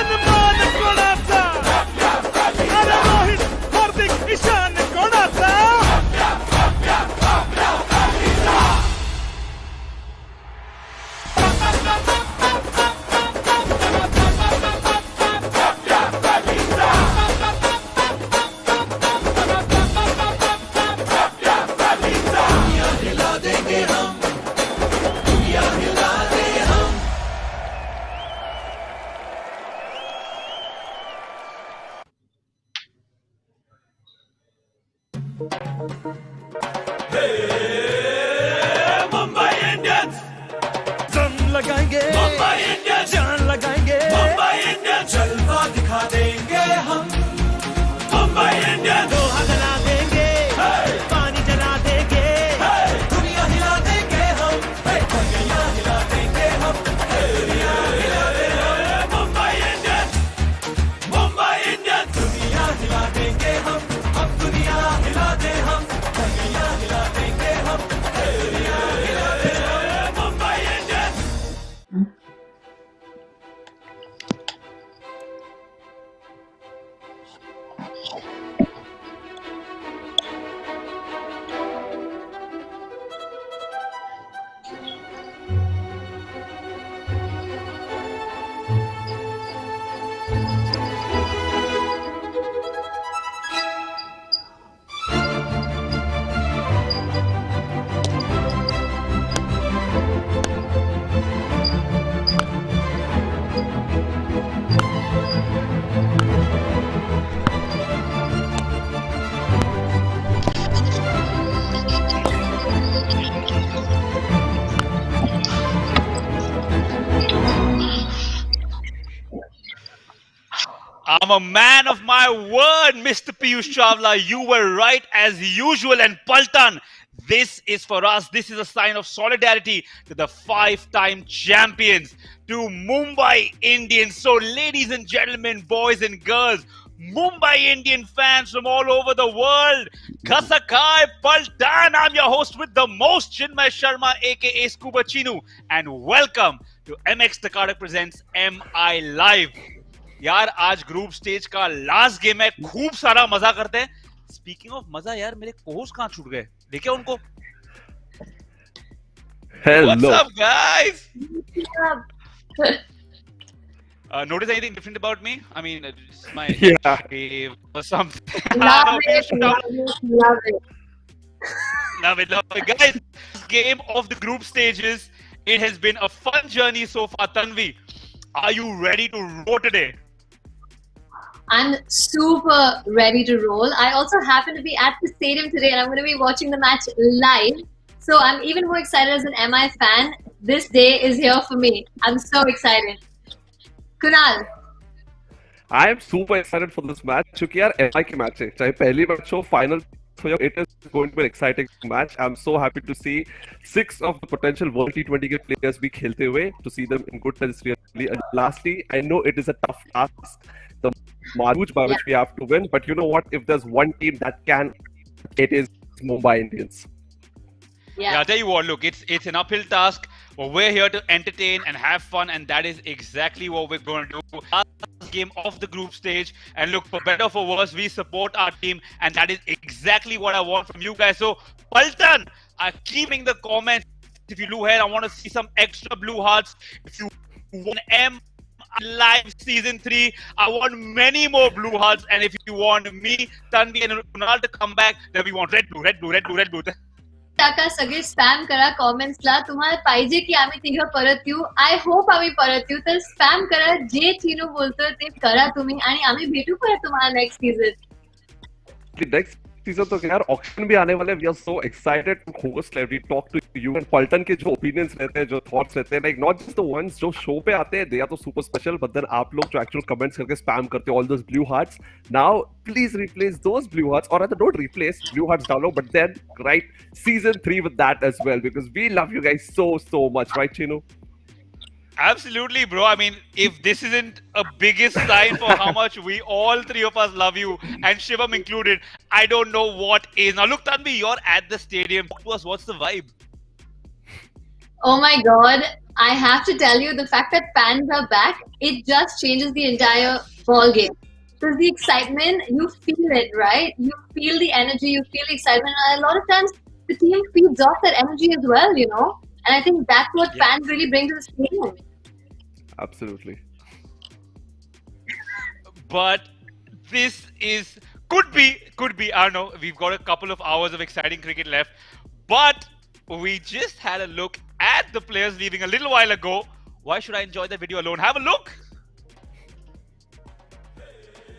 सन्मान कोणाचा अरे रोहित हार्दिक ईशान कोणाचा मुंबई इंडियंस जम लगाएंगे मुंबई इंडियंस जान लगाएंगे मुंबई इंडियंस जलवा दिखा देंगे हम मुंबई इंडियंस लोहा जला देंगे पानी जला देंगे दुनिया हिला देंगे हम दुनिया हिला देंगे हम दुनिया हिला देंगे मुंबई इंडियंस दुनिया हिला देंगे हम अब दुनिया हिला दे हम दुनिया हिला देंगे हम दुनिया हिला देंगे Mumbai Indians I'm a man of my word, Mr. Piyush Chawla. You were right as usual. And Paltan, this is for us. This is a sign of solidarity to the 5-time champions, to Mumbai Indians. So, ladies and gentlemen, boys and girls, Mumbai Indian fans from all over the world, Kasakai Paltan. I'm your host with the most, Chinmay Sharma, aka Scuba Chinu. And welcome to MX Takada Presents MI Live. यार आज group stage का last game है खूब सारा मजा करते हैं speaking of मजा यार मेरे कोर्स कहां छूट गए देखे उनको Hello. What's up guys notice anything different about me I mean it's my shave or something love it guys game of the group stages it has been a fun journey so far Tanvi are you ready to roll today I'm super ready to roll. I also happen to be at the stadium today and I'm going to be watching the match live. So I'm even more excited as an MI fan. This day is here for me. I'm so excited. Kunal. I am super excited for this match क्योंकि यार MI की match है चाहे पहली match हो final हो it is going to be an exciting match. I'm so happy to see 6 of the potential World T20 के players भी खेलते हुए to see them in good terms really. And lastly, I know it is a tough task. The huge by which we have to win, but you know what? If there's one team that can, it is Mumbai Indians. Yeah, I'll tell you what, look, it's an uphill task, but we're here to entertain and have fun, and that is exactly what we're going to do. Last game of the group stage, and look, for better or for worse, we support our team, and that is exactly what I want from you guys. So, Paltan, keep in the comments if you do here. I want to see some extra blue hearts. If you want Live Season 3, I want many more blue hearts, and if you want me, Tanvi and Kunal to come back, then we want red blue. टाका सगळे spam करा कॉमेंट्सला तुम्हाला पाहिजे की आम्ही तिघं परत येऊ आय होप आम्ही परत येऊ तर स्पॅम करा जे चिनू बोलतोय ते करा तुम्ही आणि आम्ही भेटू परत तुम्हाला नेक्स्ट सीझन नेक्स्ट सीजन तो यार ऑक्शन भी आने वाले we are so excited to host we talk to you and Paltan के जो ओपिनियंस रहते हैं जो थॉट्स रहते हैं like not just the ones जो शो पे आते हैं दे आर तो सुपर स्पेशल बट देन आप लोग जो एक्चुअल कमेंट्स करके स्पैम करते हो all those blue hearts now please replace those blue hearts और don't replace blue hearts download but then right season 3 with that as well because we love you guys so much right Chino. Absolutely, bro. I mean, if this isn't a biggest sign for how much we all three of us love you, and Shivam included, I don't know what is. Now, look, Tanvi, you're at the stadium. Talk to us, what's the vibe? Oh my God. I have to tell you, the fact that fans are back, it just changes the entire ball game. Because the excitement, you feel it, right? You feel the energy, you feel the excitement. And a lot of times, the team feeds off that energy as well, you know? And I think that's what Yeah. fans really bring to the stadium. Absolutely. But this is could be. I don't know. We've got a couple of hours of exciting cricket left, but we just had a look at the players leaving a little while ago. Why should I enjoy the video alone? Have a look.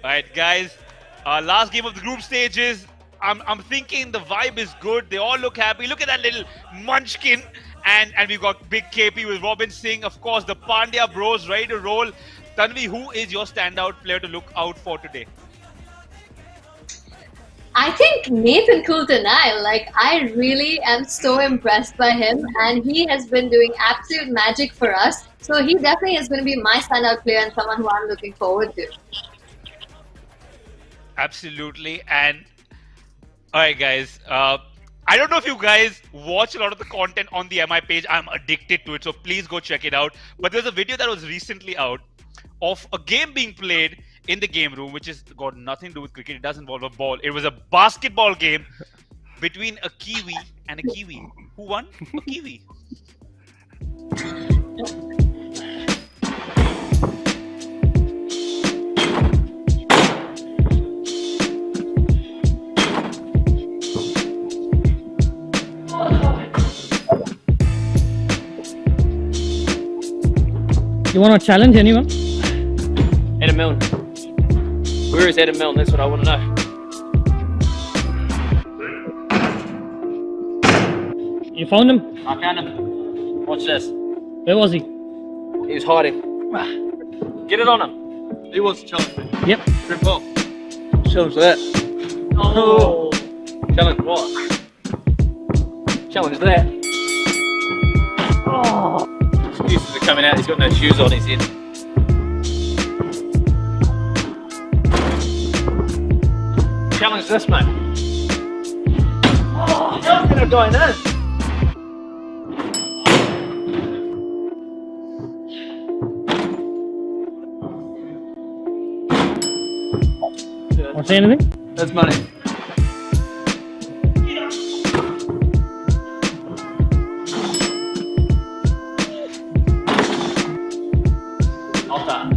All right, guys. Last game of the group stages. I'm thinking the vibe is good. They all look happy. Look at that little munchkin. And we've got Big KP with Robin Singh. Of course, the Pandya bros ready to roll. Tanvi, who is your standout player to look out for today? I think Nathan Coulter-Nile, like, I really am so impressed by him, and he has been doing absolute magic for us. So he definitely is going to be my standout player and someone who I'm looking forward to. Absolutely. And all right, guys. I don't know if you guys watch a lot of the content on the MI page. I'm addicted to it, so please go check it out. But there's a video that was recently out of a game being played in the game room, which has got nothing to do with cricket. It does involve a ball. It was a basketball game between a Kiwi and a Kiwi. Who won? A Kiwi. You want to challenge anyone? Adam Milne. Where is Adam Milne? That's what I want to know. You found him? I found him. Watch this. Where was he? He was hiding. Get it on him. He wants to challenge me. Yep. Trip ball. Challenge that. Oh. Challenge what? Challenge that. Oh. Excuses are coming out. He's got no shoes on his head. Challenge this, mate. Oh, how's going to go in? Want to say anything? That's money. I'll start.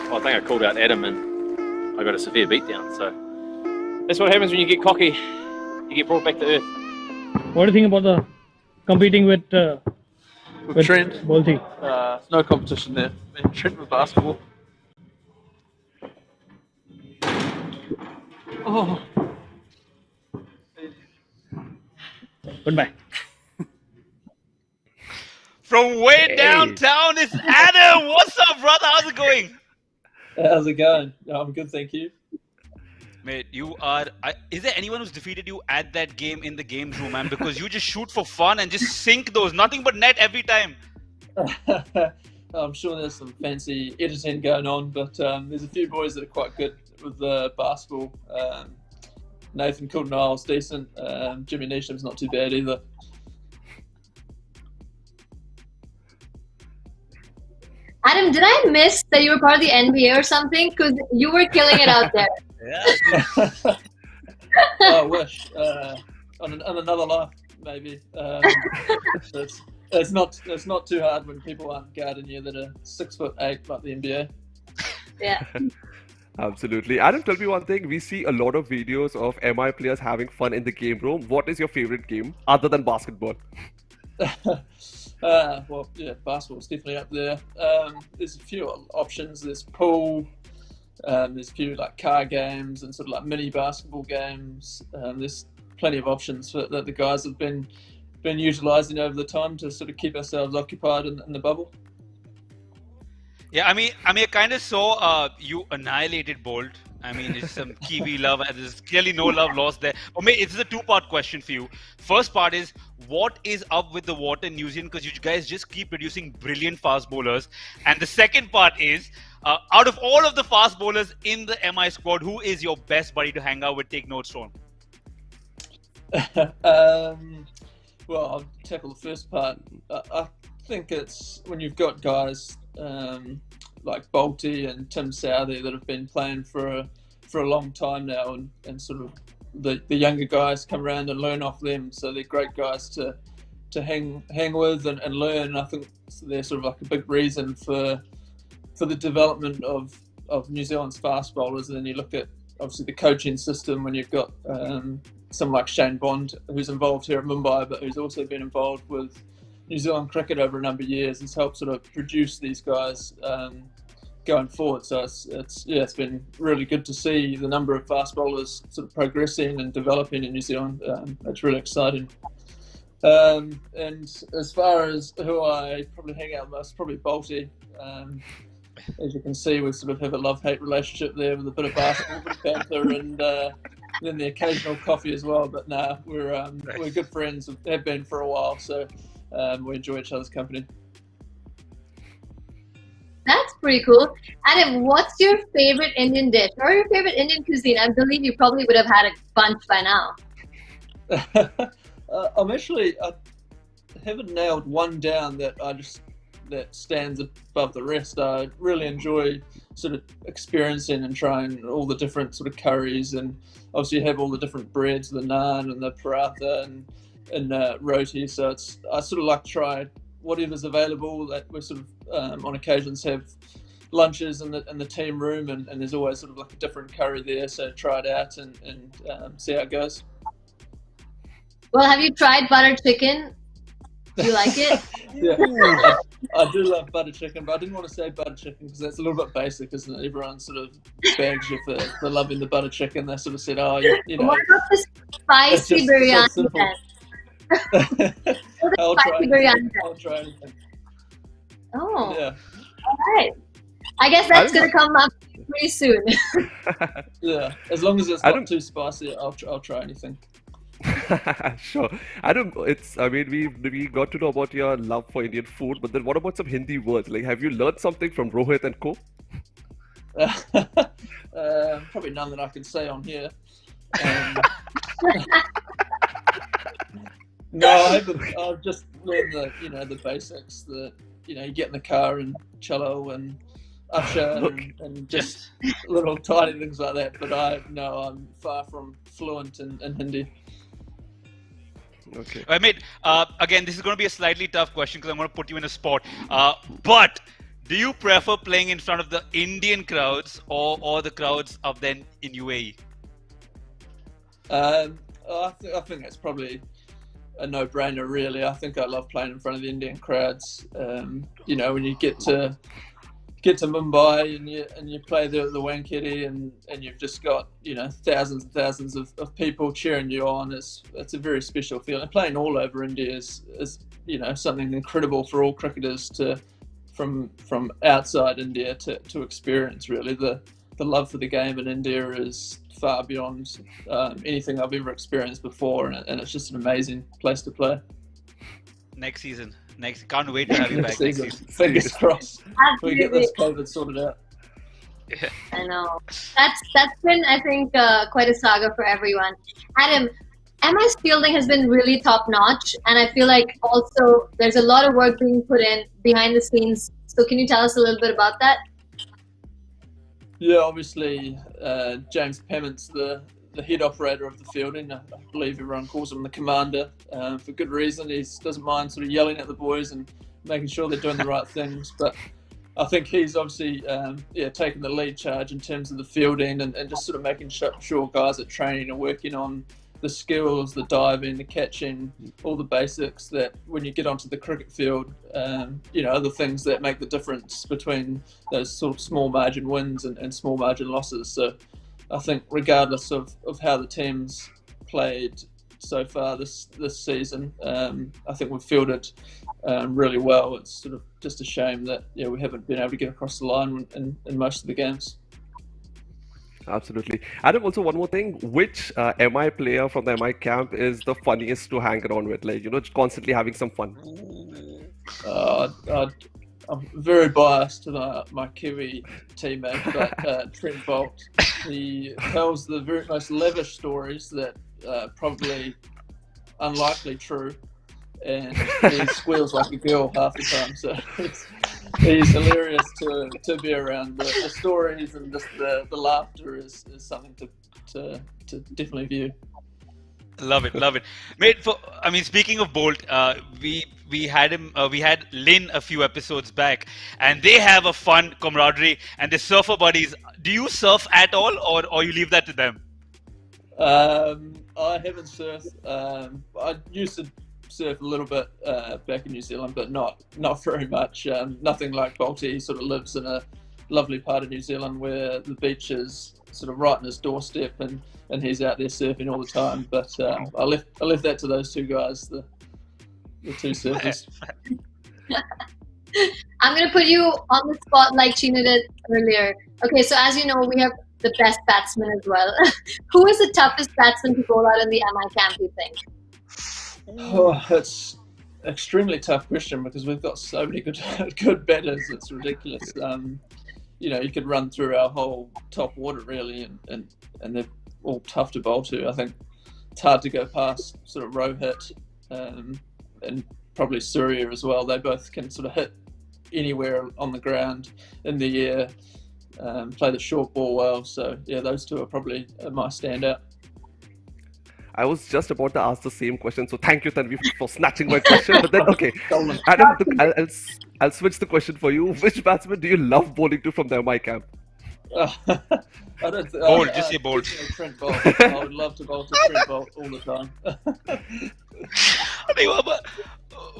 I think I called out Adam and I got a severe beatdown. So that's what happens when you get cocky. You get brought back to earth. What do you think about the competing with Trent. Bolty? No competition there. And Trent with basketball. Oh. Goodbye. From way downtown is Adam. What's up, brother? How's it going? How's it going? I'm good, thank you. Mate, you are. Is there anyone who's defeated you at that game in the games room, man? Because you just shoot for fun and just sink those. Nothing but net every time. I'm sure there's some fancy editing going on, but there's a few boys that are quite good with the basketball. Nathan Coulter-Nile's decent. Jimmy Neesham's not too bad either. Adam, did I miss that you were part of the NBA or something? Because you were killing it out there. Yeah. I wish. On another life, maybe. It's not too hard when people aren't guarding you that are 6'8" like the NBA. Yeah. Absolutely. Adam, tell me one thing. We see a lot of videos of MI players having fun in the game room. What is your favorite game other than basketball? Well, yeah, basketball's definitely up there. There's a few options. There's pool, There's a few like car games and sort of like mini basketball games. There's plenty of options that the guys have been utilising over the time to sort of keep ourselves occupied in the bubble. Yeah, I kind of saw you annihilated Bolt. I mean, it's some Kiwi love, and there's clearly no love lost there. Or maybe it's a two-part question for you. First part is, what is up with the water in New Zealand? Because you guys just keep producing brilliant fast bowlers. And the second part is, out of all of the fast bowlers in the MI squad, who is your best buddy to hang out with, take notes from? Well, I'll tackle the first part. I think it's when you've got guys like Bolty and Tim Southey that have been playing for a long time now, and sort of the younger guys come around and learn off them. So they're great guys to hang with and learn. I think they're sort of like a big reason for the development of New Zealand's fast bowlers. And then you look at obviously the coaching system when you've got someone like Shane Bond, who's involved here at Mumbai, but who's also been involved with New Zealand cricket over a number of years, has helped sort of produce these guys going forward. So it's been really good to see the number of fast bowlers sort of progressing and developing in New Zealand. It's really exciting. And as far as who I probably hang out most, probably Bolty. As you can see, we sort of have a love-hate relationship there with a bit of basketball, a bit of banter, and then the occasional coffee as well. But nah, we're good friends, have been for a while, so we enjoy each other's company. That's pretty cool. Adam, what's your favorite Indian dish or your favorite Indian cuisine? I believe you probably would have had a bunch by now. I haven't nailed one down that stands above the rest. I really enjoy sort of experiencing and trying all the different sort of curries, and obviously you have all the different breads, the naan and the paratha and roti. So I sort of like to try whatever's available. That we sort of on occasions have lunches in the team room, and there's always sort of like a different curry there. So try it out and see how it goes. Well, have you tried butter chicken? Do you like it? Yeah, I do love butter chicken, but I didn't want to say butter chicken because that's a little bit basic, isn't it? Everyone sort of bags you for loving the butter chicken. They sort of said, oh, you know. What about the spicy biryani then? I'll try anything. Oh, Yeah. all right. I guess that's going to come up pretty soon. Yeah, as long as it's not too spicy, I'll try anything. Sure. We got to know about your love for Indian food, but then what about some Hindi words? Like, have you learned something from Rohit and co? Probably none that I can say on here. No, I've just learned the basics. You get in the car and cello and usher and just little tiny things like that. But I'm far from fluent in Hindi. Okay. I mean, again, this is going to be a slightly tough question because I'm going to put you in a spot. But do you prefer playing in front of the Indian crowds or the crowds of then in UAE? I think that's probably a no-brainer, really. I think I love playing in front of the Indian crowds. When you get to Mumbai and you play the Wankhede and you've just got thousands and thousands of people cheering you on. It's a very special feeling. Playing all over India is something incredible for all cricketers from outside India to experience. Really, the love for the game in India is far beyond anything I've ever experienced before, and it's just an amazing place to play. Next season. Can't wait to have you back next season. Fingers crossed. Absolutely. We get this COVID sorted out. Yeah. I know. That's been, I think, quite a saga for everyone. Adam, MI's fielding has been really top notch, and I feel like also there's a lot of work being put in behind the scenes. So can you tell us a little bit about that? Yeah, obviously James Pemment's the head operator of the fielding. I believe everyone calls him the commander for good reason. He doesn't mind sort of yelling at the boys and making sure they're doing the right things. But I think he's obviously taking the lead charge in terms of the fielding and just sort of making sure guys at training are working on the skills, the diving, the catching, all the basics that when you get onto the cricket field, are the things that make the difference between those sort of small margin wins and small margin losses. So I think regardless of how the team's played so far this season, I think we've fielded really well. It's sort of just a shame that we haven't been able to get across the line in most of the games. Absolutely. Adam, also one more thing. Which MI player from the MI camp is the funniest to hang around with? Like, constantly having some fun. I'm very biased to my Kiwi teammate, but Trent Bolt. He tells the very most lavish stories that probably unlikely true, and he squeals like a girl half the time. So he's hilarious to be around. The stories and just the laughter is something to definitely view. Love it, mate. Speaking of Bolt, we had him. We had Lynn a few episodes back, and they have a fun camaraderie and the surfer buddies. Do you surf at all, or you leave that to them? I haven't surfed. I used to surf a little bit back in New Zealand, but not very much. Nothing like Bolty. He sort of lives in a lovely part of New Zealand where the beach is sort of right on his doorstep, and he's out there surfing all the time. But I left that to those two guys, the two surfers. I'm going to put you on the spot like Sheena did earlier. Okay, so as you know, we have the best batsman as well. Who is the toughest batsman to bowl out in the MI camp, you think? Oh, it's an extremely tough question because we've got so many good batters. It's ridiculous. You could run through our whole top order really, and they're all tough to bowl to. I think it's hard to go past sort of Rohit and probably Surya as well. They both can sort of hit anywhere on the ground, in the air, play the short ball well. So yeah, those two are probably my standout. I was just about to ask the same question, so thank you, Tanvi, for snatching my question. But then, okay, Adam, I'll switch the question for you. Which batsman do you love bowling to from the MI camp? I don't Bolt, just say Bolt. Trent Bolt. I would love to bowl to Trent Bolt all the time.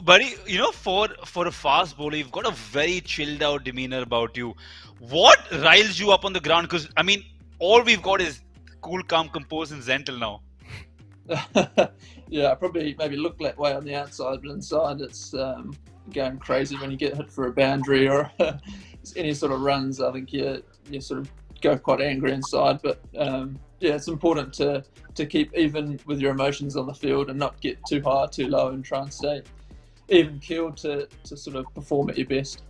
Buddy, for a fast bowler, you've got a very chilled out demeanor about you. What riles you up on the ground? Because all we've got is cool, calm, composed, and zen till now. Yeah, I probably maybe look that way on the outside, but inside it's going crazy when you get hit for a boundary or any sort of runs. I think you sort of go quite angry inside, but it's important to keep even with your emotions on the field and not get too high, too low, and try and stay even keeled to sort of perform at your best.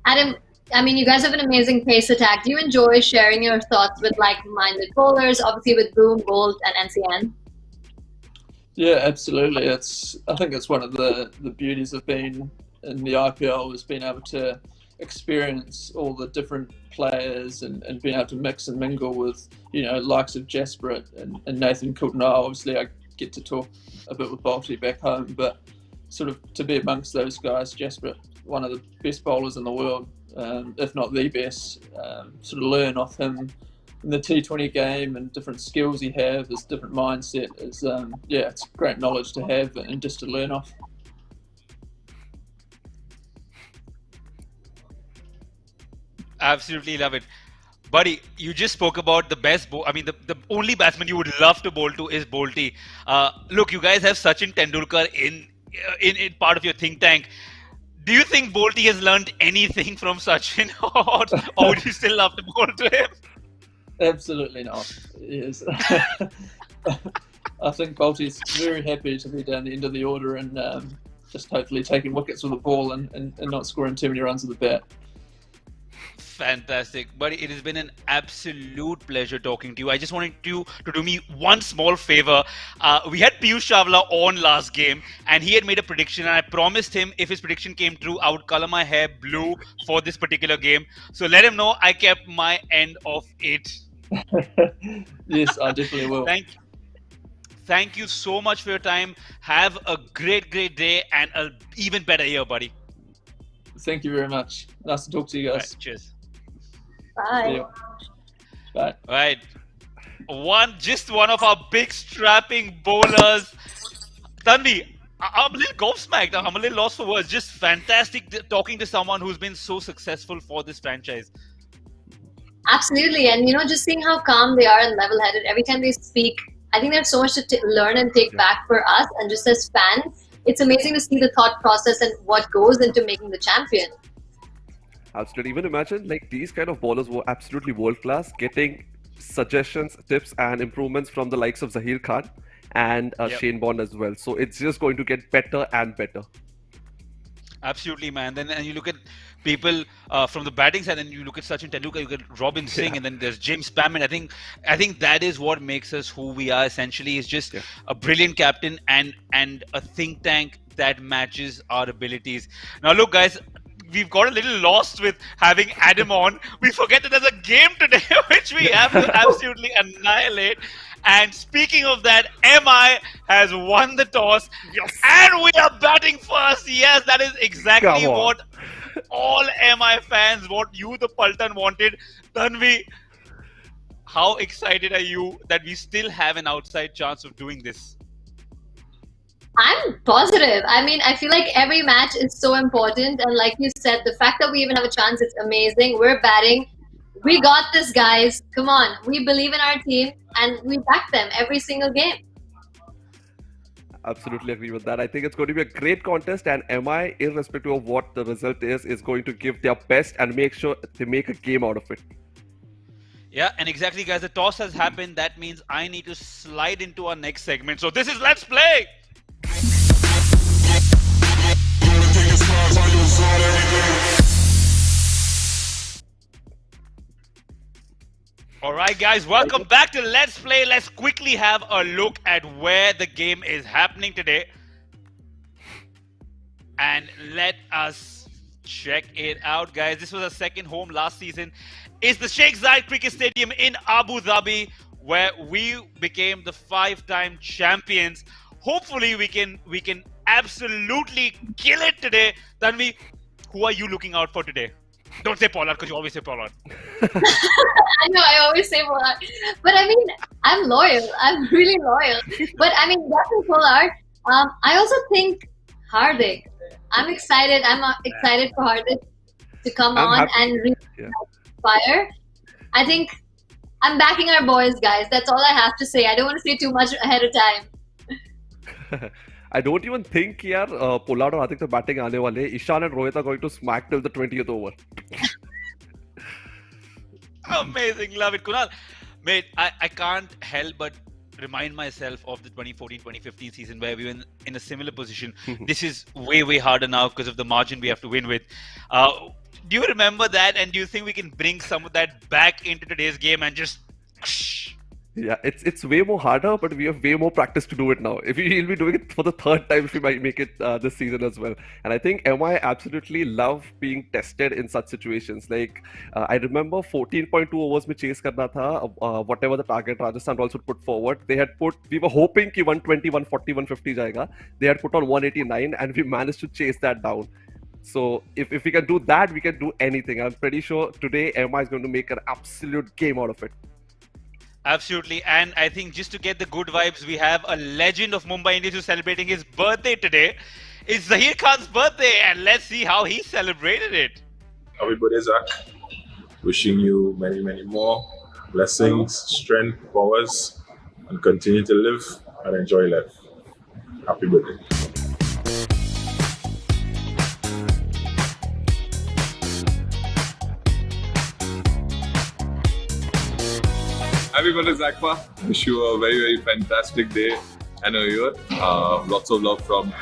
Adam, you guys have an amazing pace attack. Do you enjoy sharing your thoughts with like-minded bowlers, obviously with Boom, Bolt, and NCN? Yeah, absolutely. I think it's one of the beauties of being in the IPL is being able to experience all the different players and being able to mix and mingle with, likes of Jasprit and Nathan Coulter. Obviously, I get to talk a bit with Bolty back home, but sort of to be amongst those guys, Jasprit, one of the best bowlers in the world, if not the best, sort of learn off him in the T20 game and different skills he has, his different mindset is, it's great knowledge to have and just to learn off. Absolutely love it. Buddy, you just spoke about the best the only batsman you would love to bowl to is Bolty. Look, you guys have Sachin Tendulkar in part of your think tank. Do you think Bolty has learned anything from Sachin, or would you still love to bowl to him? Absolutely not. Yes. I think Bolty's very happy to be down the end of the order and just hopefully taking wickets with the ball and not scoring too many runs with the bat. Fantastic. Buddy, it has been an absolute pleasure talking to you. I just wanted you to do me one small favor. We had Piyush Chawla on last game and he had made a prediction, and I promised him if his prediction came true, I would color my hair blue for this particular game. So let him know I kept my end of it. Yes, I definitely will. Thank you so much for your time. Have a great day and an even better year, buddy. Thank you very much. Nice to talk to you guys. Right, cheers. Bye. But Right. Just one of our big strapping bowlers. Tanvi, I'm a little gobsmacked. I'm a little lost for words. Just fantastic talking to someone who's been so successful for this franchise. Absolutely, and just seeing how calm they are and level-headed every time they speak, I think there's so much to learn and take back for us. And just as fans, it's amazing to see the thought process and what goes into making the champion. Absolutely. Even imagine like these kind of bowlers were absolutely world class, getting suggestions, tips, and improvements from the likes of Zahir Khan and Shane Bond as well. So it's just going to get better and better. Absolutely, man. Then and you look at people from the batting side, and you look at Sachin Tendulkar, you get Robin Singh, and then there's James Pamment. I think that is what makes us who we are. Essentially, is just a brilliant captain and a think tank that matches our abilities. Now, look, guys. We've got a little lost with having Adam on. We forget that there's a game today which we have to absolutely annihilate. And speaking of that, MI has won the toss. Yes. And we are batting first. Yes, that is exactly what all MI fans, what you, the Paltan, wanted. Tanvi, how excited are you that we still have an outside chance of doing this? I'm positive. I mean, I feel like every match is so important. And like you said, the fact that we even have a chance, it's amazing. We're batting. We got this, guys. Come on. We believe in our team and we back them every single game. Absolutely agree with that. I think it's going to be a great contest, and MI, irrespective of what the result is going to give their best and make sure they make a game out of it. Yeah, and exactly, guys. The toss has happened. That means I need to slide into our next segment. So this is Let's Play. Alright guys, welcome back to Let's Play. Let's quickly have a look at where the game is happening today. And let us check it out, guys. This was our second home last season. It's the Sheikh Zayed Cricket Stadium in Abu Dhabi, where we became the 5-time champions. Hopefully we can absolutely kill it today. Tanvi, who are you looking out for today? Don't say Pollard, because you always say Pollard. I know, I always say Pollard. But I mean, I'm loyal. I'm really loyal. But I mean, definitely Pollard. I also think Hardik. I'm excited. I'm excited for Hardik to come on and fire. I think I'm backing our boys, guys. That's all I have to say. I don't want to say too much ahead of time. I don't even think Pollard or Hardik are batting aane wale. Ishan and Rohit are going to smack till the 20th over. Amazing, love it, Kunal. Mate, I can't help but remind myself of the 2014-2015 season where we were in a similar position. This is way harder now because of the margin we have to win with. Do you remember that, and do you think we can bring some of that back into today's game and just... Yeah, it's way more harder, but we have way more practice to do it now. If we'll be doing it for the third time, if we might make it this season as well. And I think MI absolutely love being tested in such situations. Like I remember 14.2 overs mein chase karna tha, whatever the target Rajasthan also put forward. We were hoping ki 120, 140, 150 jayega. They had put on 189, and we managed to chase that down. So if we can do that, we can do anything. I'm pretty sure today MI is going to make an absolute game out of it. Absolutely, and I think just to get the good vibes, we have a legend of Mumbai Indians who's celebrating his birthday today. It's Zahir Khan's birthday, and let's see how he celebrated it. Happy birthday, Zach. Wishing you many more blessings, strength, powers, and continue to live and enjoy life. Happy birthday. Happy birthday, Zakpa. Wish you a very fantastic day and a year. Lots of love from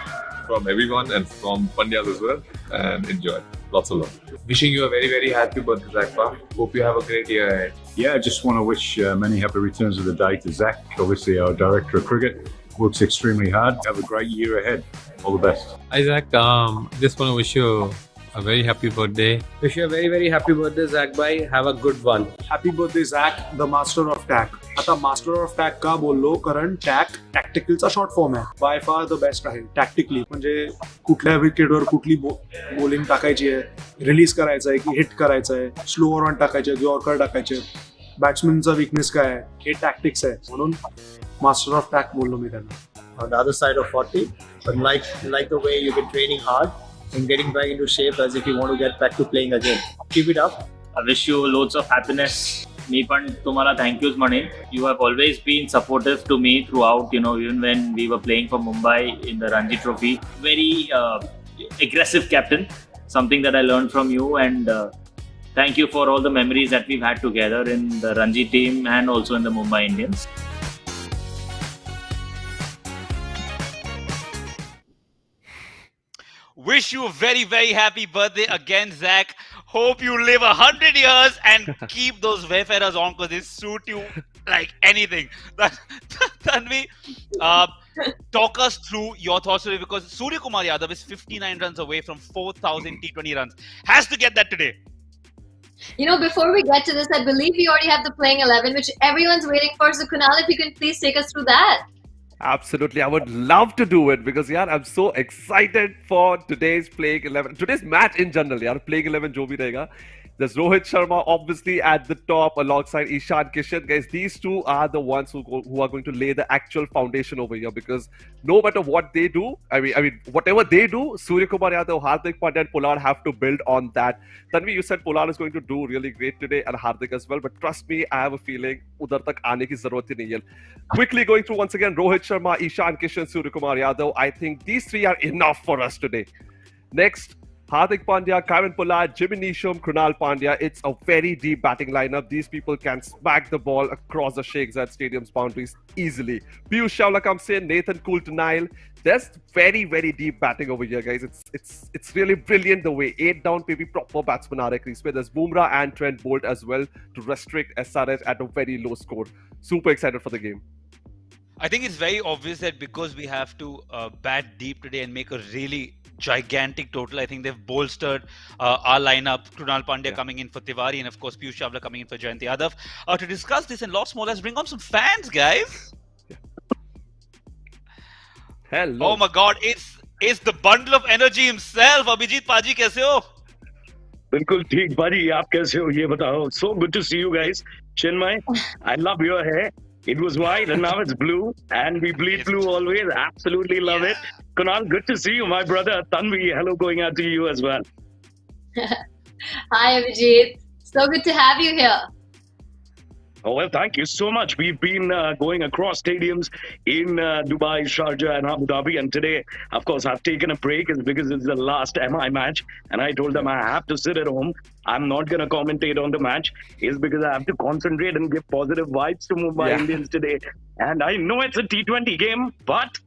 everyone and from Pandyas as well. And enjoy. Lots of love. Wishing you a very happy birthday, Zakpa. Hope you have a great year ahead. Yeah, I just want to wish many happy returns of the day to Zach. Obviously, our director of cricket works extremely hard. Have a great year ahead. All the best. Hi, Zach. Just want to wish you a very happy birthday. Wish you a very happy birthday, Zach bhai. Have a good one. Happy birthday, Zach, the master of tack. आता master of tack का बोललो कारण tack टॅक्टिकलचा short form आहे. By far the best आहे tactically. म्हणजे कुठल्या विकेटवर कुठली bowling टाकायची आहे, रिलीज करायचं आहे की हिट करायचं आहे, स्लो ऑन टाकायचे आहे, यॉर्कर टाकायचे. बॅट्समनचा विकनेस काय आहे, हे टॅक्टिक्स आहे, म्हणून मास्टर ऑफ टॅक बोललो मी त्यांना. On the other side of 40, but like the way you've been training hard and getting back into shape as if you want to get back to playing again. Keep it up. I wish you loads of happiness. मी पण तुम्हाला थँक्यूज म्हणेन. You have always been supportive to me throughout, even when we were playing for Mumbai in the Ranji Trophy. Very aggressive captain, something that I learned from you, and thank you for all the memories that we've had together in the Ranji team and also in the Mumbai Indians. Wish you a very, very happy birthday again, Zach. Hope you live 100 years and keep those Wayfarers on because they suit you like anything. Tanvi, talk us through your thoughts today because Surya Kumar Yadav is 59 runs away from 4,000 T20 runs. Has to get that today. Before we get to this, I believe we already have the playing 11, which everyone's waiting for. So, Kunal, if you can please take us through that. Absolutely, I would love to do it because I'm so excited for today's playing 11. Today's match in general, playing 11 jo bhi rahega. There's Rohit Sharma obviously at the top alongside Ishan Kishan. Guys, these two are the ones who are going to lay the actual foundation over here because no matter what they do, I mean whatever they do, Surya Kumar Yadav, Hardik Pandya and Pollard have to build on that. Tanvi, you said Pollard is going to do really great today and Hardik as well, but trust me, I have a feeling udhar tak aane ki zarurat hi nahi hai. Quickly going through once again, Rohit Sharma, Ishan Kishan, Surya Kumar Yadav. I think these three are enough for us today. Next, Hardik Pandya, Kevin Pollard, Jimmy Neesham, Krunal Pandya. It's a very deep batting lineup. These people can smack the ball across the Sheikh Zayed Stadium's boundaries easily. Piyush Chawla comes in, Nathan Coulter-Nile. There's very, very deep batting over here, guys. It's really brilliant the way 8 down maybe proper batsmen are crease where there's Bumrah and Trent Bolt as well to restrict SRH at a very low score. Super excited for the game. I think it's very obvious that because we have to bat deep today and make a really gigantic total, I think they've bolstered our lineup. Krunal Pandya coming in for Tiwari and of course Piyush Chawla coming in for Jayanti Yadav. To discuss this and lots more, let's bring on some fans, guys. Hello. Oh my God, it's the bundle of energy himself. Abhijit Paji, kaise ho? बिल्कुल ठीक भाजी, आप कैसे हो ये बताओ. So good to see you guys. Chinmay, I love your hair. It was white and now it's blue and we bleed blue always. Absolutely love it. Kunal, good to see you, my brother. Tanvi, hello going out to you as well. Hi, Abhijit. So good to have you here. Oh, well, thank you so much. We've been going across stadiums in Dubai, Sharjah and Abu Dhabi. And today, of course, I've taken a break because it's the last MI match. And I told them I have to sit at home. I'm not going to commentate on the match. It's because I have to concentrate and give positive vibes to Mumbai Indians today. And I know it's a T20 game, but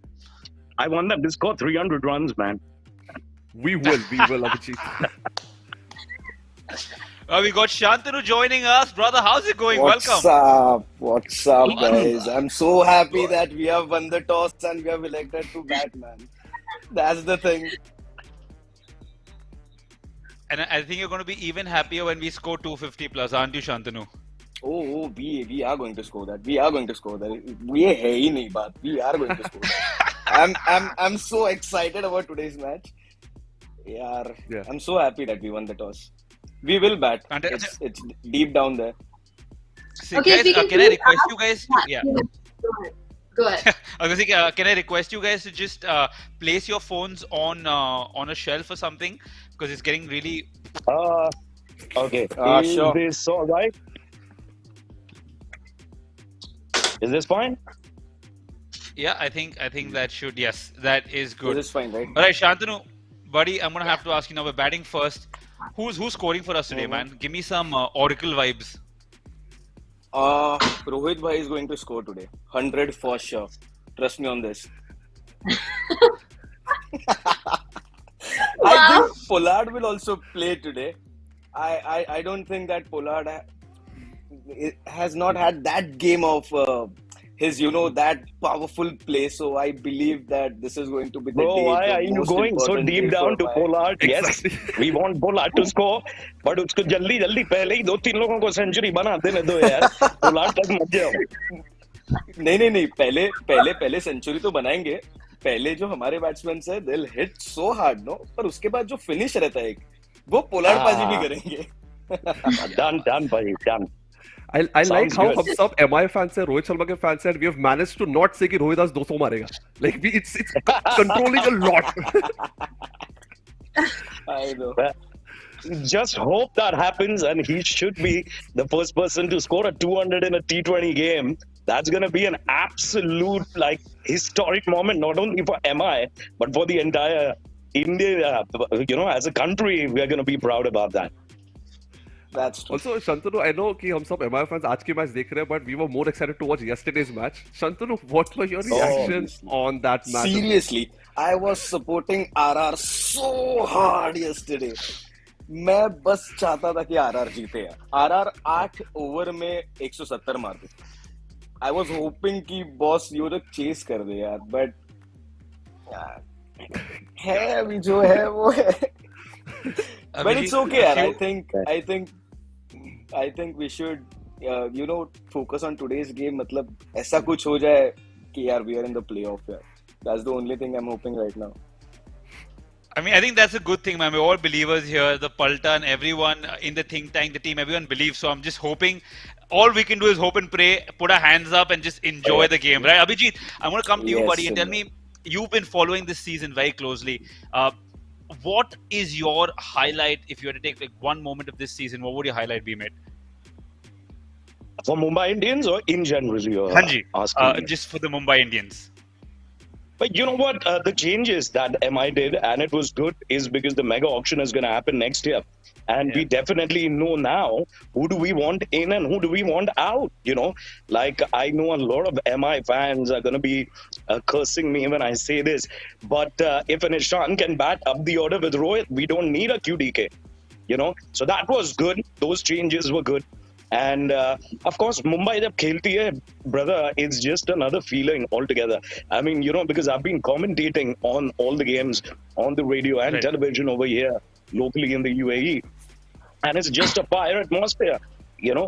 I want them to score 300 runs, man. We will, Abhijit. We got Shantanu joining us. Brother, how's it going? What's Welcome. What's up, guys? I'm so happy that we have won the toss and we have elected to bat, man. That's the thing. And I think you're going to be even happier when we score 250 plus, aren't you, Shantanu? Oh, we are going to score that. We are going to score that. We are going to score that. I'm so excited about today's match. Yeah. I'm so happy that we won the toss. We will bat. It's deep down there. See, okay, guys, can I request you guys? Go ahead. Can I request you guys to just place your phones on a shelf or something because it's getting really. Okay. Sure. Is this all right? Is this fine? Yeah, I think that should. Yes, that is good. This is fine, right? All right, Shantanu, buddy, I'm gonna have to ask you now. We're batting first. Who's scoring for us today, man? Give me some Oracle vibes. Rohit bhai is going to score today. 100 for sure. Trust me on this. I think Pollard will also play today. I don't think that Pollard has not had that game of his, that powerful play. So I believe that this is going to be the day. Why are you going so deep down to Pollard? Exactly. Yes, we want Pollard to score, but उसको जल्दी पहले ही 2-3 लोगों को century बना देने दो यार. Pollard तक मत जाओ. नहीं पहले सेंचुरी तो बनाएंगे. पहले जो हमारे बैट्समैन है, they'll hit so hard, no? पर उसके बाद जो फिनिश रहता है वो पोलार्ड पाजी भी करेंगे. Done भाई, done. I like Sounds how good. हम सब MI fans हैं, रोहित शर्मा के fans हैं, and we have managed to not say कि रोहित आज 200 मारेगा. Like it's controlling a lot. I know. Just hope that happens, and he should be the first person to score a 200 in a T20 game. That's going to be an absolute historic moment, not only for MI but for the entire India. As a country, we are going to be proud about that. That's true. Also, Shantanu, I know कि हम सब MI fans आज के match देख रहे हैं, but we were more excited to watch yesterday's match. Shantanu, what were your reactions on that match? Seriously, I was supporting RR so hard yesterday. मैं बस चाहता था कि RR जीते यार. RR 8 ओवर में 170 मार दे. I was hoping कि बॉस ये लोग चेस कर दे यार, but है अभी जो है वो है. But it's okay यार. I think we should focus on today's game. मतलब ऐसा कुछ हो जाए कि यार we are in the playoff यार. That's the only thing I'm hoping right now. I mean, I think that's a good thing, man. We're all believers here. The Paltan, everyone in the think tank, the team, everyone believes. So I'm just hoping. All we can do is hope and pray, put our hands up, and just enjoy the game, right? Abhijit, I'm going to come to you, buddy, and tell me, you've been following this season very closely. What is your highlight if you had to take one moment of this season? What would your highlight be, mate? For Mumbai Indians or in general? Hanji, just for the Mumbai Indians. But you know what? The changes that MI did, and it was good, is because the mega auction is going to happen next year. And we definitely know now who do we want in and who do we want out. I know a lot of MI fans are going to be cursing me when I say this. But if an Ishan can bat up the order with Rohit, we don't need a QDK. So that was good. Those changes were good. And of course, Mumbai jab khelti hai, brother, it's just another feeling altogether. I mean, because I've been commentating on all the games on the radio and television over here, locally in the UAE. And it's just a fire atmosphere,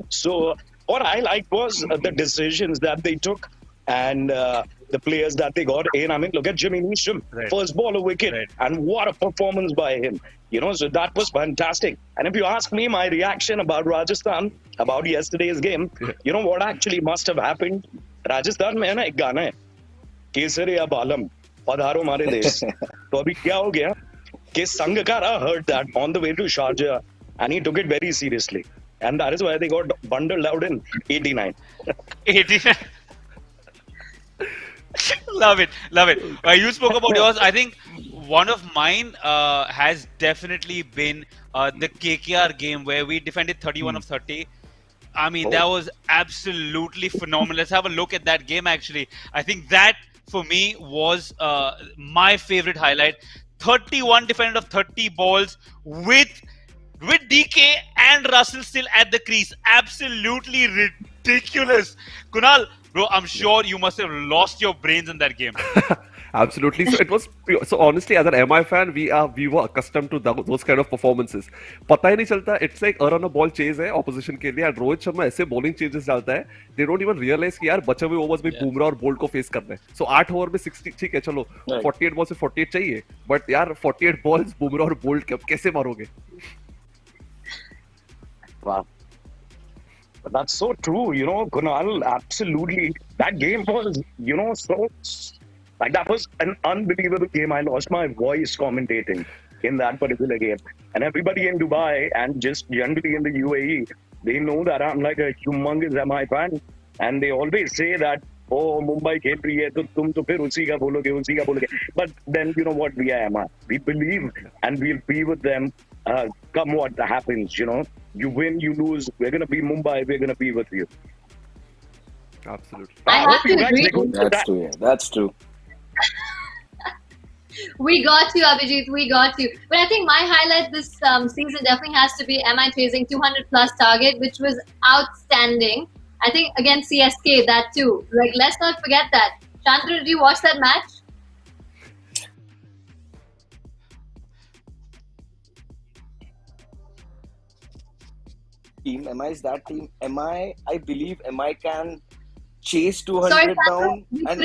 So what I liked was the decisions that they took and the players that they got in. I mean, look at Jimmy Neesham, first ball a wicket, and what a performance by him. So that was fantastic. And if you ask me my reaction about Rajasthan, about yesterday's game, you know what actually must have happened? Rajasthan में है ना एक गाना है, केसरिया बालम पधारो हमारे देश. तो अभी क्या हो गया कि Sangakkara heard that on the way to Sharjah and he took it very seriously. And that is why they got bundled out in 89. 89. Love it. You spoke about yours. I think one of mine has definitely been the KKR game where we defended 31 of 30. I mean, that was absolutely phenomenal. Let's have a look at that game, actually. I think that, for me, was my favorite highlight. 31 defended of 30 balls with DK and Russell still at the crease. Absolutely ridiculous. Kunal, bro, I'm sure you must have lost your brains in that game. Absolutely. So it was pure. So honestly, as an MI fan, we were accustomed to those kind of performances. पता ही नहीं चलता. It's like a run a ball chase है opposition के लिए. And Rohit Sharma ऐसे bowling changes डालता है. They don't even realize कि यार बचे हुए overs में बुमराह और बोल्ट को face करना है. So 8 over में 60 ठीक है चलो. 48 balls से 48 चाहिए. But यार 48 balls बुमराह और बोल्ट कैसे मारोगे? Wow. But that's so true, Kunal, absolutely. That game was, that was an unbelievable game. I lost my voice commentating in that particular game. And everybody in Dubai and just generally in the UAE, they know that I'm like a humongous MI fan. And they always say that, oh, Mumbai खेल रही है तो तुम तो फिर उसी का बोलोगे. But then, you know what, we are MI. We believe and we'll be with them come what happens, You win, you lose. We're going to be Mumbai. We're going to be with you. Absolutely. I have to agree. That's true. We got you, Abhijit. We got you. But I think my highlight this season definitely has to be MI chasing 200 plus target, which was outstanding. I think against CSK, that too. Like, let's not forget that. Chandra, did you watch that match? Team MI is that team. I believe MI can chase 200 down. And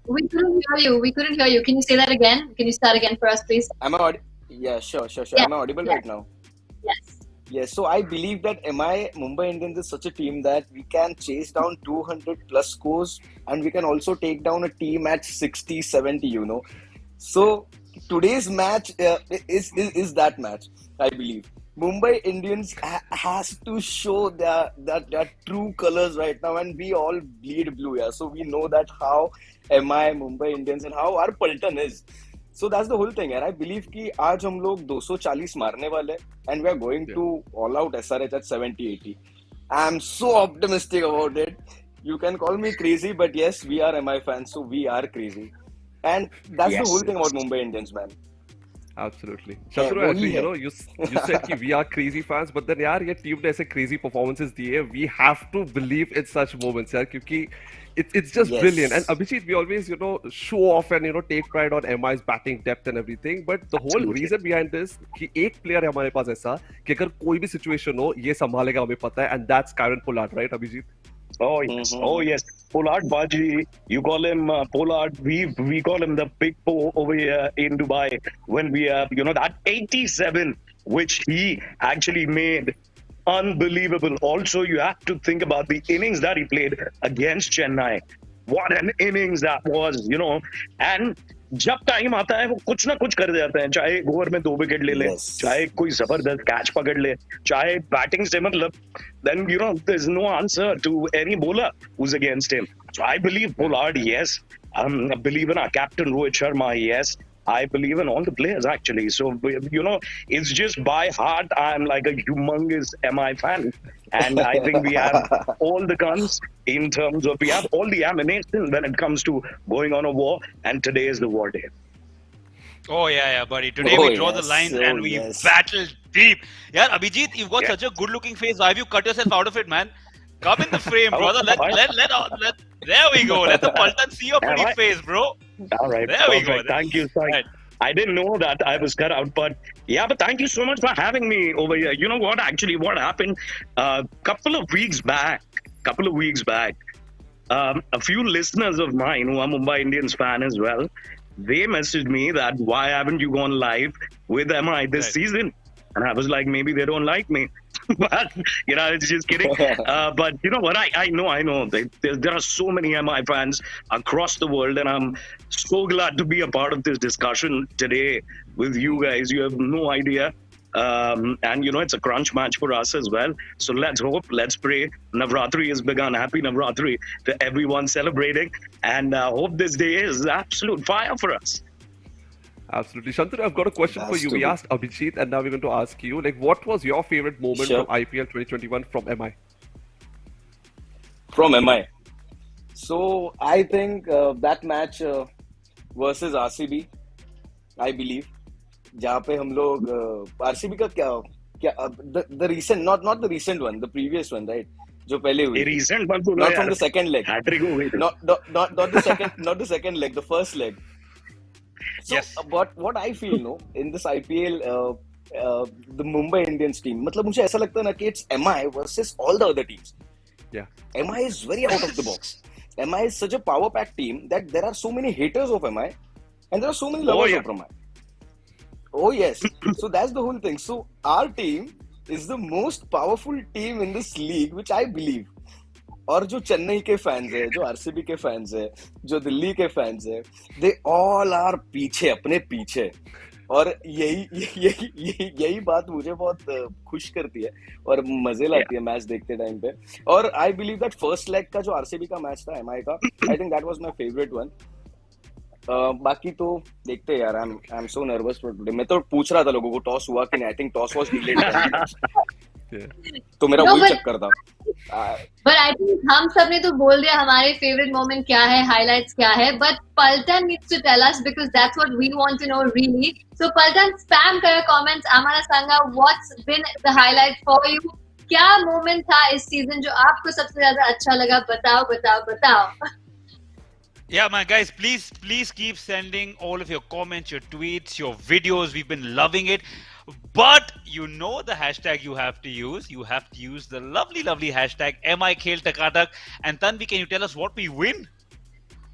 we couldn't hear you. Can you say that again? Can you start again for us, please? Yeah, sure. Yeah. Am I audible right now? Yes. Yes, so I believe that MI Mumbai Indians is such a team that we can chase down 200 plus scores and we can also take down a team at 60, 70. So today's match is that match, I believe. Mumbai Indians has to show their true colors right now, and we all bleed blue, yeah. So we know that how MI Mumbai Indians and how our Paltan is. So that's the whole thing, and I believe कि आज हम लोग 240 मारने वाले and we are going to all out SRH at 70-80. I'm so optimistic about it. You can call me crazy, but yes, we are MI fans, so we are crazy. And that's the whole thing about Mumbai Indians, man. Absolutely. Chandru, as we, you said कि we are crazy fans, but then यार ये team ने ऐसे crazy performances दिए, we have to believe in such moments यार, क्योंकि it's just brilliant. And Abhijit, we always show off and take pride on MI's batting depth and everything, but the whole reason behind this कि एक player है हमारे पास ऐसा कि अगर कोई भी situation हो ये संभालेगा हमें पता है, and that's Karen Pollard, right, Abhijit? Oh yes, oh yes. Pollard Baji, you call him Pollard. We call him the Big Po over here in Dubai. When we that 87, which he actually made, unbelievable. Also, you have to think about the innings that he played against Chennai. What an innings that was, and जब time आता है वो कुछ ना कुछ कर जाते हैं, चाहे ओवर में 2 विकेट ले ले, चाहे कोई जबरदस्त कैच पकड़ ले, चाहे बैटिंग से मतलब then there's no answer to any bowler who's against him. So I believe Pollard, yes. I believe in our captain Rohit Sharma, yes. I believe in all the players actually. So it's just by heart I'm like a humongous MI fan, and I think we have all the guns in terms of we have all the ammunition when it comes to going on a war, and today is the war day. Oh yeah, buddy. Today we draw the lines and we battle deep. Yeah, Abhijit, you've got such a good-looking face. Why have you cut yourself out of it, man? Come in the frame, brother. Let there we go. Let the Paltan see your pretty face, bro. All right. There we go. Thank you. Right. I didn't know that I was cut out, but thank you so much for having me over here. You know what? Actually, what happened? Couple of weeks back, a few listeners of mine who are Mumbai Indians fan as well, they messaged me that why haven't you gone live with MI this season? And I was like, maybe they don't like me. But, it's just kidding. But you know what? I know. There are so many MI fans across the world, and I'm so glad to be a part of this discussion today with you guys. You have no idea. And, it's a crunch match for us as well. So let's hope, let's pray. Navratri has begun. Happy Navratri to everyone celebrating. And hope this day is absolute fire for us. Absolutely. Shantanu, I've got a question for you. We asked Abhijit, and now we're going to ask you, what was your favorite moment from IPL 2021 from MI? From MI. So, I think that match versus RCB, I believe, जहाँ पे हम लोग RCB का क्या the recent, not the recent one, the previous one, right? जो पहले हुई. Recent one, not from the second leg. Not the second leg, the first leg. So, what I feel, in this IPL, the Mumbai Indians team, मतलब मुझे ऐसा लगता है ना कि it's MI versus all the other teams. Yeah. MI is very out of the box. MI is such a power-packed team that there are so many haters of MI, and there are so many lovers of MI. Oh yes. So that's the whole thing. So our team is the most powerful team in this league, which I believe. और जो चेन्नई के fans है, जो RCB के fans है, जो दिल्ली के fans है, they all are पीछे, अपने पीछे. और यही बात मुझे बहुत खुश करती है और मजे लाती है मैच देखते टाइम पे. और I believe that first leg का जो आरसीबी का मैच था एमआई का, I think that was my favourite one. बाकी तो देखते हैं यार. I am so nervous for today. मैं तो पूछ रहा था लोगों को टॉस हुआ कि नहीं. I think toss was delayed. तो मेरा वही चक्कर था. But I think हम सब ने तो बोल दिया हमारे favorite moment क्या है, highlights क्या है. But Paltan needs to tell us because that's what we want to know really. So Paltan, spam करो comments. हमारा संगा, what's been the highlight for you? क्या moment था इस season जो आपको सबसे ज़्यादा अच्छा लगा? बताओ. Yeah, man, guys, please keep sending all of your comments, your tweets, your videos. We've been loving it. But you know the hashtag you have to use. You have to use the lovely hashtag MIKhail Takatak. And Tanvi, can you tell us what we win?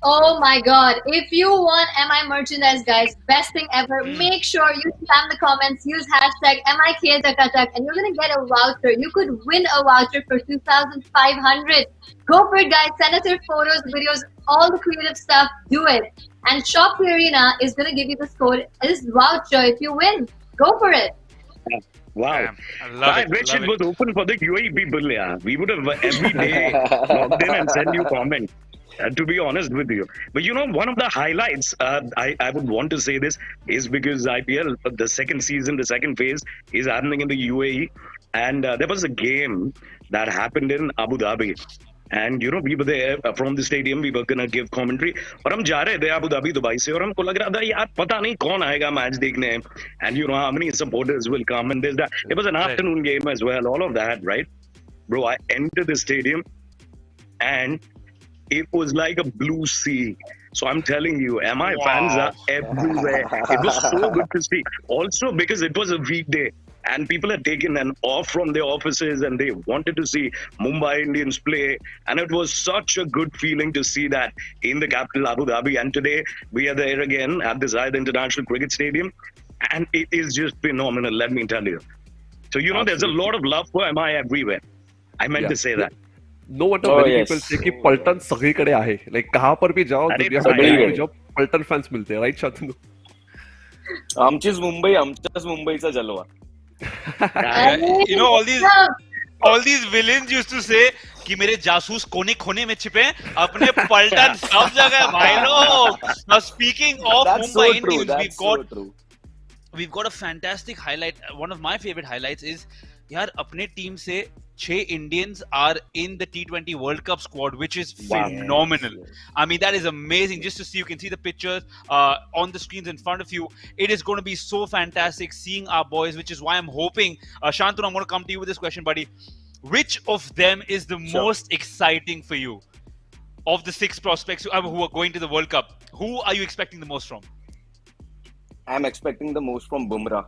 Oh my god. If you want MI merchandise, guys, best thing ever, make sure you spam the comments, use hashtag MIKTakatak, and you're gonna get a voucher. You could win a voucher for 2,500. Go for it, guys. Send us your photos, videos, all the creative stuff. Do it. And Shop Arena is gonna give you this code, this voucher if you win. Go for it. Wow. I love it. wish Love it was open for the UAE people, yeah. We would have every day logged in and sent you comments. To be honest with you. But you know, one of the highlights, I would want to say this, is because IPL, the second season, the second phase is happening in the UAE. And there was a game that happened in Abu Dhabi. And you know, we were there from the stadium, we were gonna give commentary. और हम जा रहे थे Abu Dhabi Dubai से और हमको लग रहा था यार पता नहीं कौन आएगा मैच देखने. And you know how many supporters will come and there's that. It was an afternoon game as well, all of that, right? Bro, I entered the stadium and it was like a blue sea. So I'm telling you, MI fans are everywhere. It was so good to see. Also because it was a weekday and people had taken an off from their offices and they wanted to see Mumbai Indians play. And it was such a good feeling to see that in the capital, Abu Dhabi. And today we are there again at the Zayed International Cricket Stadium. And it is just phenomenal, let me tell you. So, you know, there's a lot of love for MI everywhere. I meant to say that. No wonder many people say कि पलटन सगळीकडे आहे. Like कहां पर भी जाओ दुनिया में कहीं भी जाओ पलटन फॅन्स मिलते हैं, राइट शांतनु? आमचीच मुंबईचा जलवा. You know, all these villains used to say कि मेरे जासूस कोने खोने में छिपे हैं, अपने पलटन सब जगह है भाई लोग. Now speaking of Mumbai Indians, we've got a fantastic highlight. One of my favorite highlights is यार अपने टीम से 6 Indians are in the T20 World Cup squad, which is phenomenal. I mean, that is amazing. Just to see, you can see the pictures on the screens in front of you. It is going to be so fantastic seeing our boys, which is why I'm hoping, Shantanu, I'm going to come to you with this question, buddy. Which of them is the most exciting for you? Of the 6 prospects who are going to the World Cup, who are you expecting the most from? I'm expecting the most from Bumrah.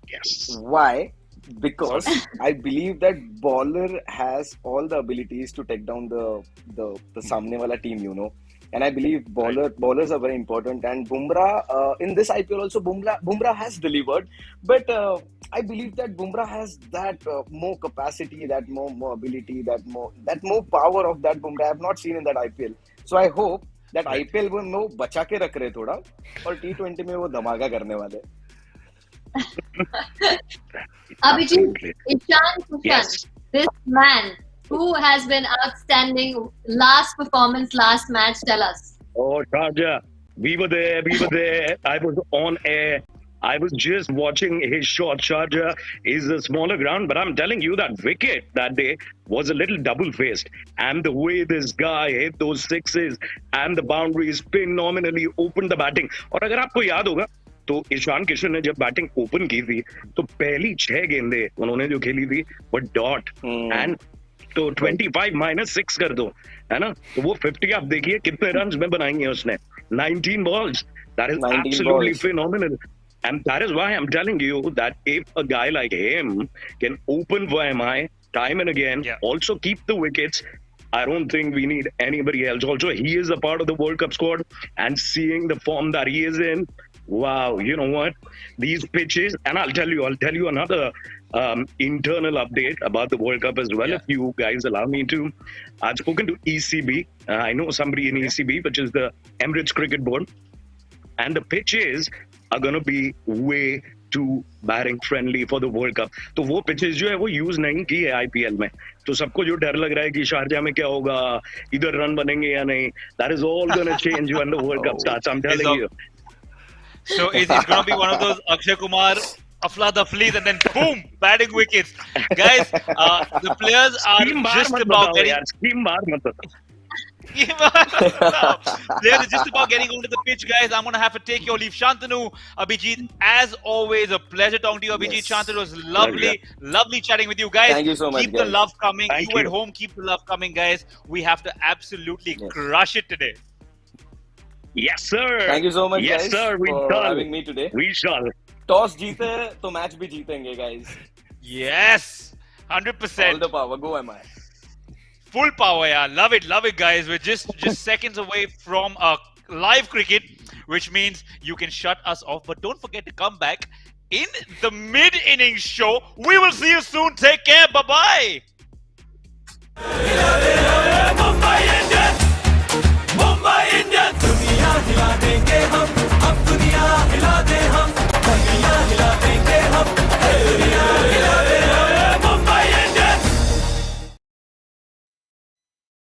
Yes. Why? Because I believe that bowler has all the abilities to take down the samne wala team, you know. And I believe bowlers are very important. And Bumrah, in this IPL also, Bumrah has delivered. But I believe that Bumrah has that more capacity, that more ability, that more power of that Bumrah I have not seen in that IPL. So I hope that IPL में वो बचा के रख रहे थोड़ा और T20 में वो धमाका करने वाले. Abhijit, Ishan, this man who has been outstanding, last performance, last match, tell us. Oh, Sharjah, we were there. I was on air. I was just watching his shot. Sharjah is a smaller ground, but I'm telling you that wicket that day was a little double-faced. And the way this guy hit those sixes and the boundaries phenomenally opened the batting. और अगर आपको याद होगा तो ईशान किशन ने जब batting open की थी तो पहली 6 गेंदें उन्होंने जो खेली थी वो डॉट एंड तो 25 माइनस 6 कर दो है ना, तो वो 50 आप देखिए कितने रन्स में बनाएंगे उसने. 19 balls. That is absolutely phenomenal. And that is why I'm telling you that if a guy like him can open for MI time and again, also keep the wickets, I don't think we need anybody else. Also, he is a part of the World Cup squad and seeing the form that he is in, wow, you know what? These pitches, and I'll tell you another internal update about the World Cup as well, if you guys allow me to. I've spoken to ECB. I know somebody in ECB, which is the Emirates Cricket Board. And the pitches are going to be way too batting friendly for the World Cup. तो वो pitches जो है वो use नहीं की है IPL में. तो सबको जो डर लग रहा है कि शारजा में क्या होगा, इधर रन बनेंगे या नहीं, that is all going to change when the World Cup starts. I'm telling you. So it's going to be one of those Akshay Kumar Afla Daflis and then boom, batting wickets. Guys, the players are just about getting... Players are just about getting onto the pitch, guys. I'm going to have to take your leave. Shantanu, Abhijit, as always, a pleasure talking to you, Abhijit. Shantanu, was lovely chatting with you, guys. Thank you so much, Keep the love coming. You at home, keep the love coming, guys. We have to absolutely crush it today. Yes, sir. Thank you so much, yes, guys, sir. for having me today. We shall. Toss जीते तो match भी जीतेंगे, guys. Yes, 100%. All the power. Go MI. Full power, yeah. Love it, guys. We're just seconds away from live cricket, which means you can shut us off. But don't forget to come back in the mid-innings show. We will see you soon. Take care. Bye-bye.